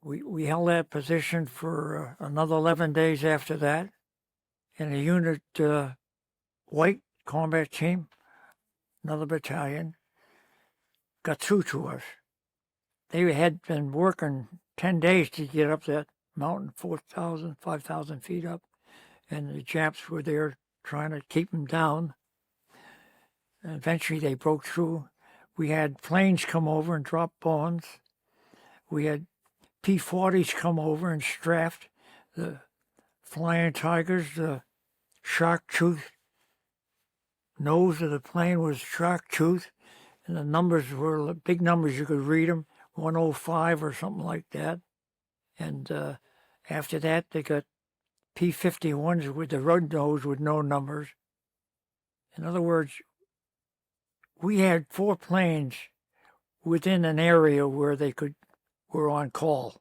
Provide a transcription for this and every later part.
We held that position for another 11 days after that, and a unit, white combat team, another battalion, got through to us. They had been working 10 days to get up that mountain, 4,000, 5,000 feet up, and the Japs were there trying to keep them down. And eventually they broke through. We had planes come over and drop bombs. We had P-40s come over and strapped. The Flying Tigers, the shark tooth nose of the plane was shark tooth, and the numbers were big numbers. You could read them, 105 or something like that. And after that, they got P-51s with the red nose with no numbers. In other words, we had 4 planes within an area where they were on call.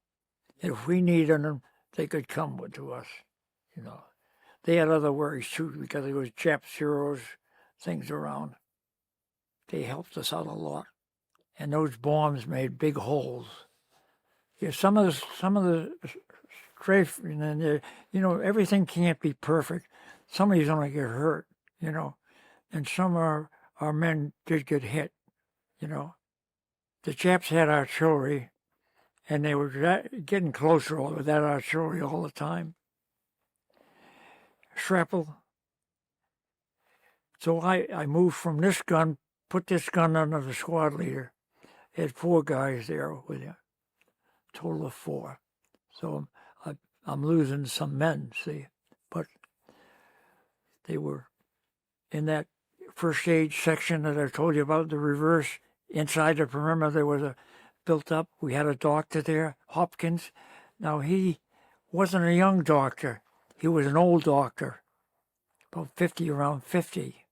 If we needed them, they could come to us. You know, they had other worries too because there was Jap Zeros, things around. They helped us out a lot, and those bombs made big holes. Yeah, some of the strafe, and you know, everything can't be perfect. Somebody's gonna get hurt, you know, and some of our men did get hit, you know. The Japs had artillery, and they were getting closer with that artillery all the time. Shrapnel. So I moved from this gun, put this gun under the squad leader. Had 4 guys there with you, total of 4. So I'm losing some men, see, but they were in that first aid section that I told you about, the reverse. Inside the perimeter, there was a built up. We had a doctor there, Hopkins. Now, he wasn't a young doctor. He was an old doctor, about 50, around 50,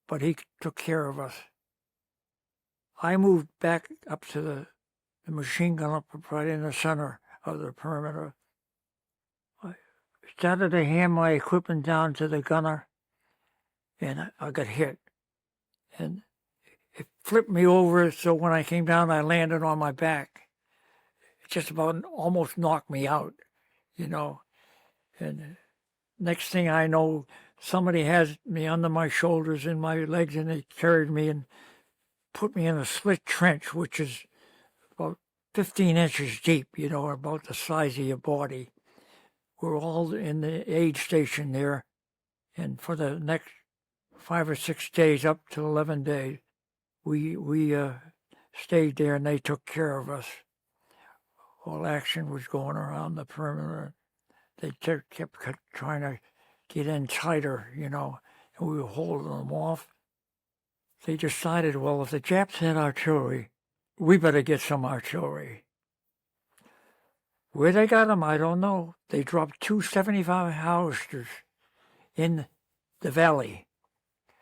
but he took care of us. I moved back up to the machine gun up right in the center of the perimeter. I started to hand my equipment down to the gunner, and I got hit. And it flipped me over, so when I came down, I landed on my back. It just about almost knocked me out, you know. And next thing I know, somebody has me under my shoulders and my legs, and they carried me and put me in a slit trench, which is about 15 inches deep, you know, about the size of your body. We're all in the aid station there, and for the next 5 or 6 days, up to 11 days, we stayed there, and they took care of us. All action was going around the perimeter. They kept trying to get in tighter, you know, and we were holding them off. They decided, well, if the Japs had artillery, we better get some artillery. Where they got them, I don't know. They dropped 2 75 howitzers in the valley,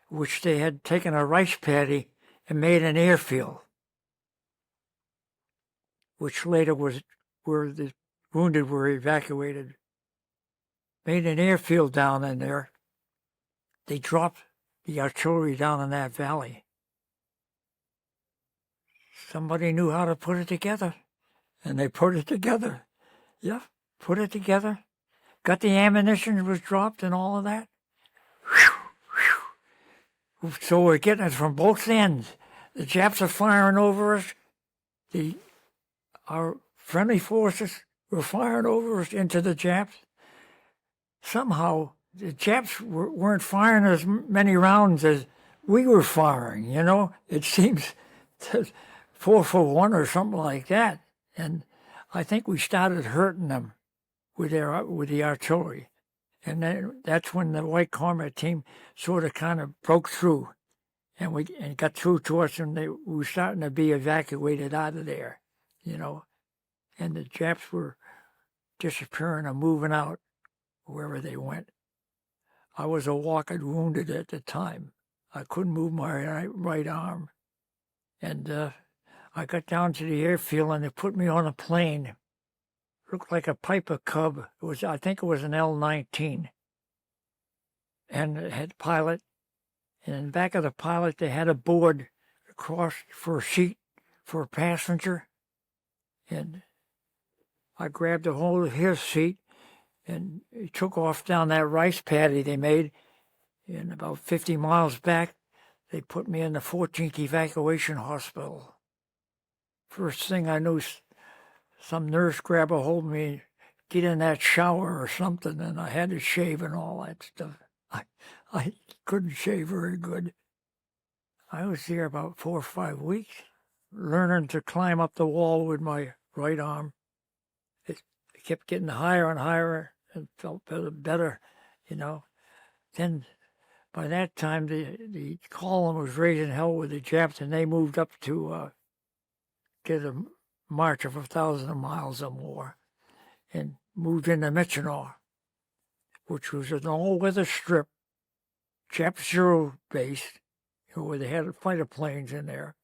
which they had taken a rice paddy and made an airfield, which later was where the wounded were evacuated. Made an airfield down in there. They dropped the artillery down in that valley. Somebody knew how to put it together, and they put it together. Yeah, put it together. Got the ammunition was dropped and all of that. So we're getting it from both ends. The Japs are firing over us. Our friendly forces were firing over us into the Japs. Somehow, the Japs weren't firing as many rounds as we were firing, you know. It seems 4 for 1 or something like that. And I think we started hurting them with the artillery. And then that's when the White Combat Team sort of kind of broke through and got through to us, and we were starting to be evacuated out of there, you know. And the Japs were disappearing and moving out wherever they went. I was a walking wounded at the time. I couldn't move my right arm. And I got down to the airfield, and they put me on a plane. Looked like a Piper Cub. I think it was an L-19. And it had a pilot. And in the back of the pilot, they had a board across for a seat for a passenger. And I grabbed a hold of his seat, and he took off down that rice paddy they made. And about 50 miles back, they put me in the 14th Evacuation Hospital. First thing I knew, some nurse grabbed a hold of me, get in that shower or something, and I had to shave and all that stuff. I couldn't shave very good. I was there about 4 or 5 weeks, learning to climb up the wall with my right arm. It kept getting higher and higher and felt better, you know. Then by that time, the column was raising hell with the Japs, and they moved up to get a march of 1,000 miles or more, and moved into Michigan, which was an all-weather strip, Jap Zero base, where they had fighter planes in there.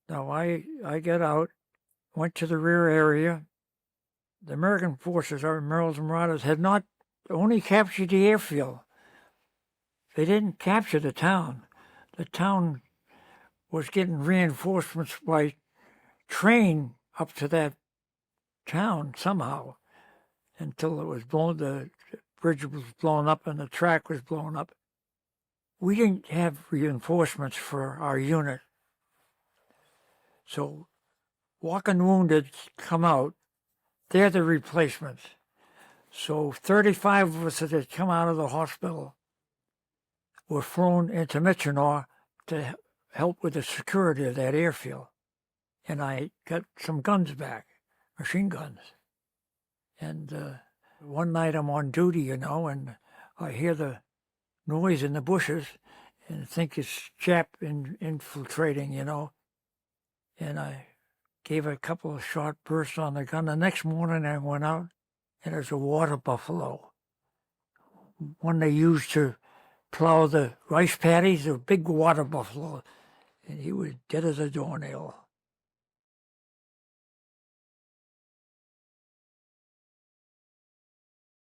Now I got out, went to the rear area. The American forces, our MERRILL'S and Marauders, had not only captured the airfield. They didn't capture the town. The town was getting reinforcements by train up to that town somehow, until it was blown, the bridge was blown up and the track was blown up. We didn't have reinforcements for our unit. So walking wounded come out, they're the replacements. So 35 of us that had come out of the hospital were flown into Michigan to help with the security of that airfield. And I got some guns back, machine guns. And one night I'm on duty, and I hear the noise in the bushes and think it's Jap infiltrating, And I gave a couple of short bursts on the gun. The next morning I went out, and there's a water buffalo, one they used to plow the rice paddies, a big water buffalo, and he was dead as a doornail.